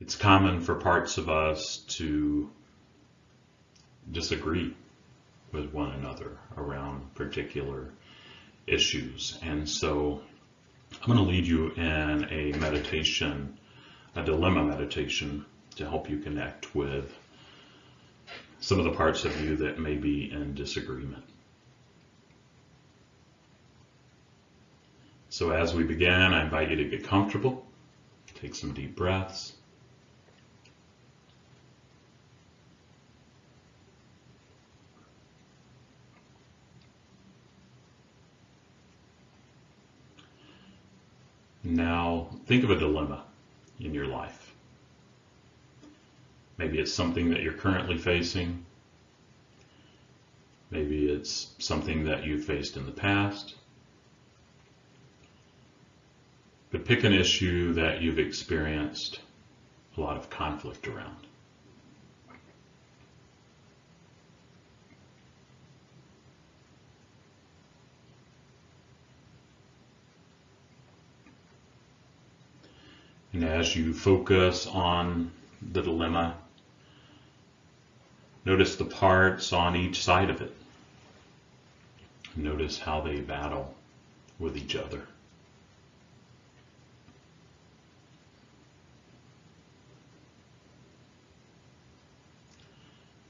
It's common for parts of us to disagree with one another around particular issues. And so I'm going to lead you in a meditation, a dilemma meditation, to help you connect with some of the parts of you that may be in disagreement. So as we begin, I invite you to get comfortable, take some deep breaths. Now, think of a dilemma in your life. Maybe it's something that you're currently facing. Maybe it's something that you've faced in the past. But pick an issue that you've experienced a lot of conflict around. And as you focus on the dilemma, notice the parts on each side of it. Notice how they battle with each other.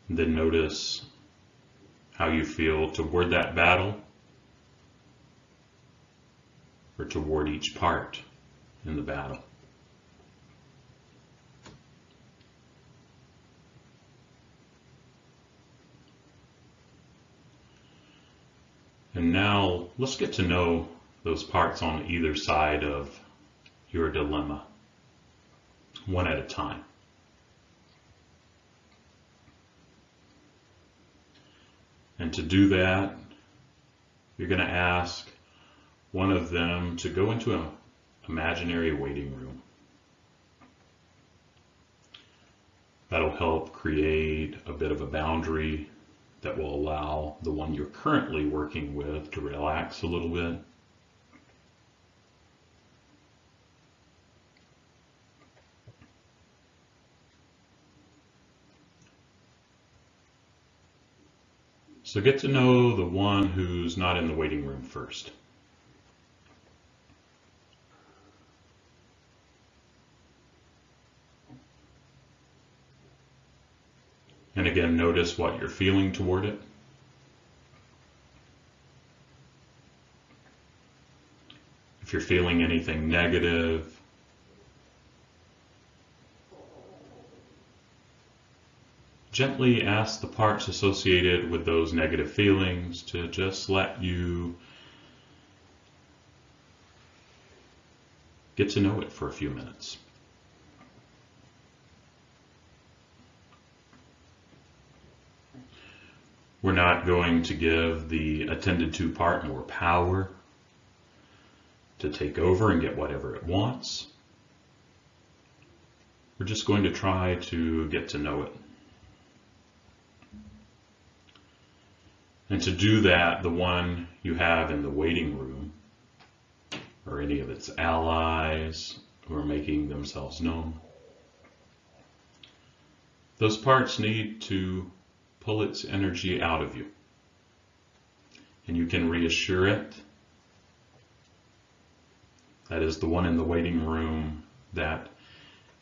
And then notice how you feel toward that battle or toward each part in the battle. And now let's get to know those parts on either side of your dilemma, one at a time. And to do that, you're going to ask one of them to go into an imaginary waiting room. That'll help create a bit of a boundary that will allow the one you're currently working with to relax a little bit. So get to know the one who's not in the waiting room first. And again, notice what you're feeling toward it. If you're feeling anything negative, gently ask the parts associated with those negative feelings to just let you get to know it for a few minutes. We're not going to give the attended to part more power to take over and get whatever it wants. We're just going to try to get to know it. And to do that, the one you have in the waiting room, or any of its allies who are making themselves known, those parts need to pull its energy out of you. And you can reassure it, that is the one in the waiting room, that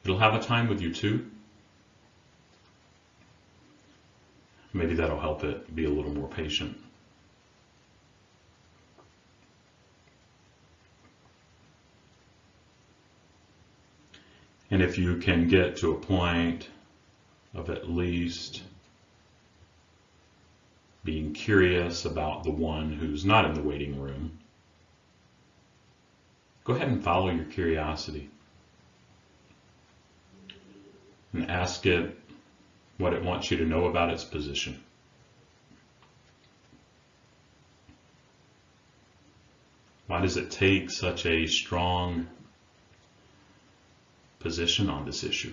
it'll have a time with you too. Maybe that'll help it be a little more patient. And if you can get to a point of at least being curious about the one who's not in the waiting room, go ahead and follow your curiosity and ask it what it wants you to know about its position. Why does it take such a strong position on this issue?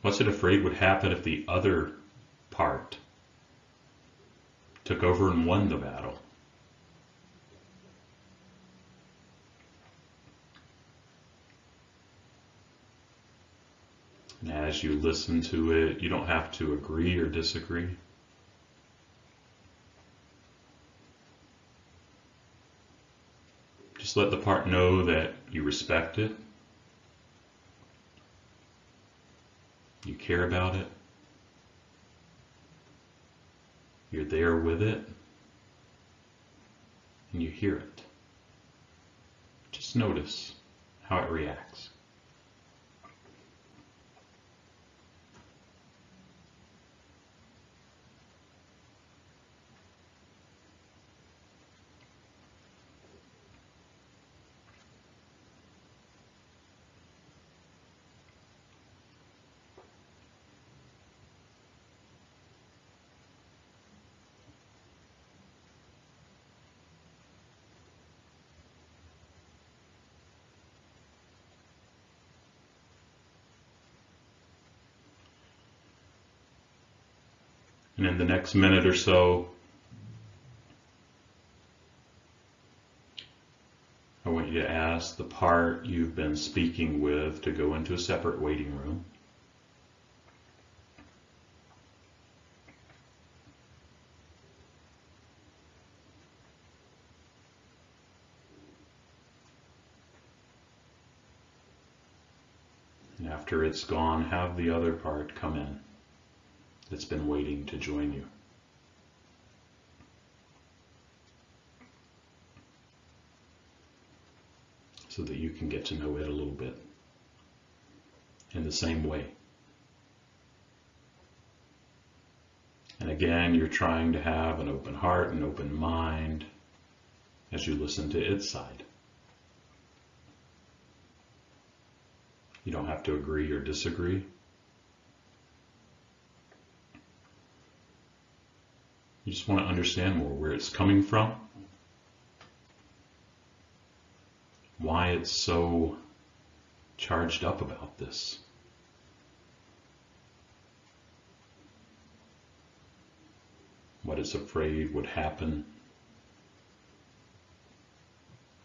What's it afraid would happen if the other part took over and won the battle? And as you listen to it, you don't have to agree or disagree. Just let the part know that you respect it, you care about it, you're there with it, and you hear it. Just notice how it reacts. And in the next minute or so, I want you to ask the part you've been speaking with to go into a separate waiting room. And after it's gone, have the other part come in that's been waiting to join you. So that you can get to know it a little bit in the same way. And again, you're trying to have an open heart, an open mind as you listen to its side. You don't have to agree or disagree. You just want to understand more where it's coming from, why it's so charged up about this. What it's afraid would happen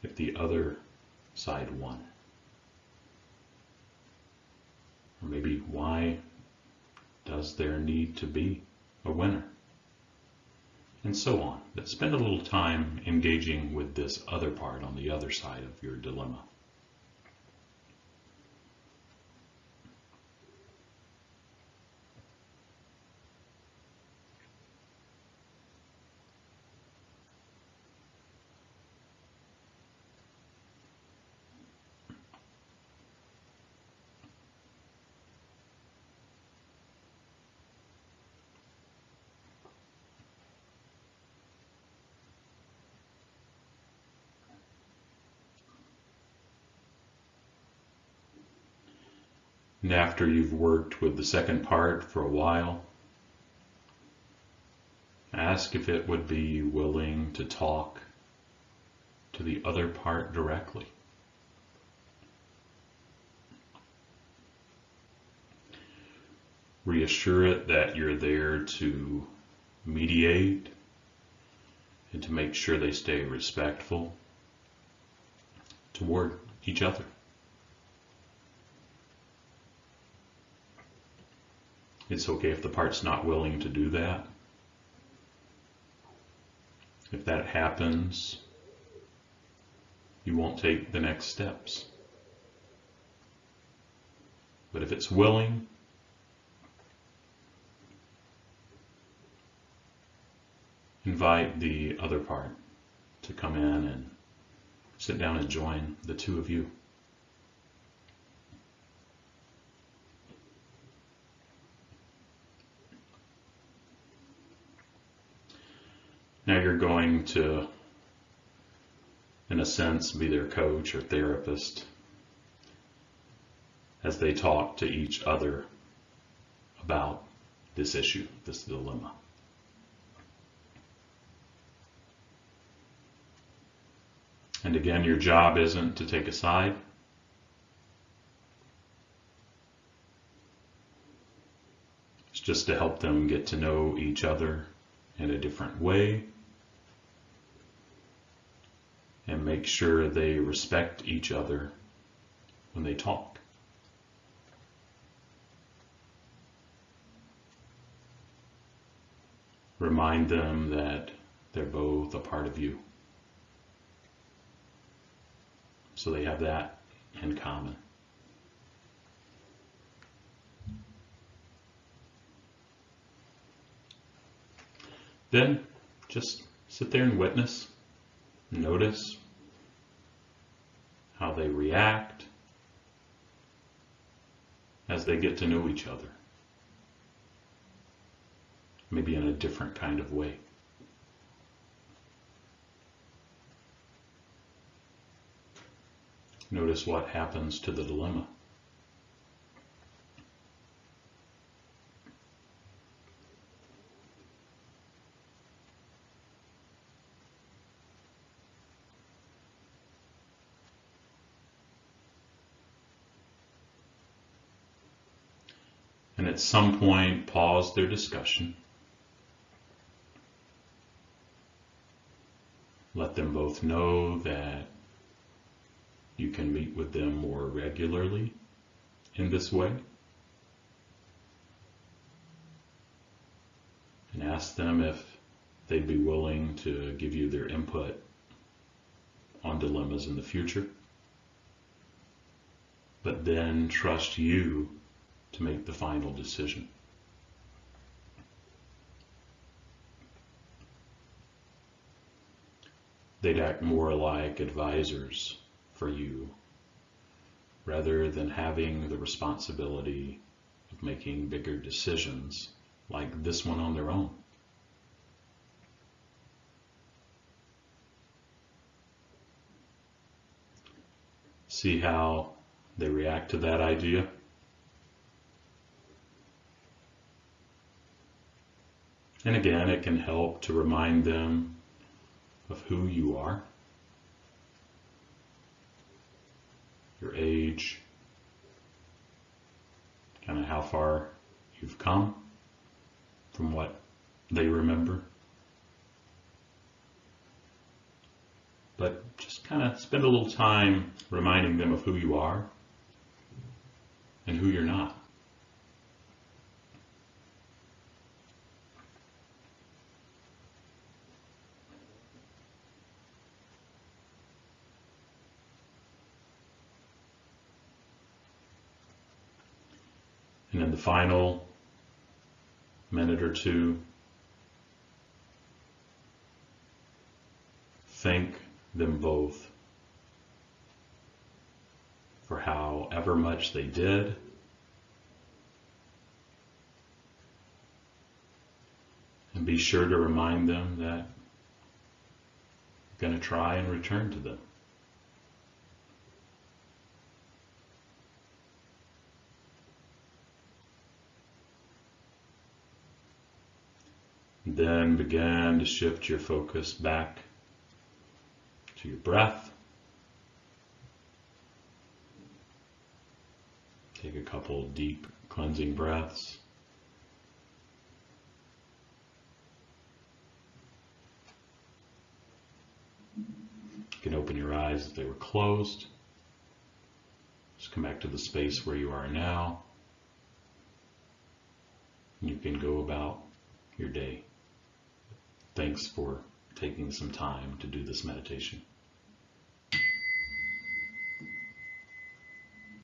if the other side won. Or maybe why does there need to be a winner? And so on. But spend a little time engaging with this other part on the other side of your dilemma. And after you've worked with the second part for a while, ask if it would be willing to talk to the other part directly. Reassure it that you're there to mediate and to make sure they stay respectful toward each other. It's okay if the part's not willing to do that. If that happens, you won't take the next steps. But if it's willing, invite the other part to come in and sit down and join the two of you. Now you're going to, in a sense, be their coach or therapist as they talk to each other about this issue, this dilemma. And again, your job isn't to take a side. It's just to help them get to know each other in a different way and make sure they respect each other when they talk. remind them that they're both a part of you. So they have that in common. Then just sit there and witness, notice how they react as they get to know each other, maybe in a different kind of way. Notice what happens to the dilemma. And at some point, pause their discussion. Let them both know that you can meet with them more regularly in this way. And ask them if they'd be willing to give you their input on dilemmas in the future. But then trust you to make the final decision. They'd act more like advisors for you, rather than having the responsibility of making bigger decisions like this one on their own. See how they react to that idea? And again, it can help to remind them of who you are, your age, kind of how far you've come from what they remember. But just kind of spend a little time reminding them of who you are and who you're not. And in the final minute or two, thank them both for however much they did, and be sure to remind them that you're going to try and return to them. Then begin to shift your focus back to your breath. Take a couple deep cleansing breaths. You can open your eyes if they were closed. Just come back to the space where you are now. You can go about your day. Thanks for taking some time to do this meditation.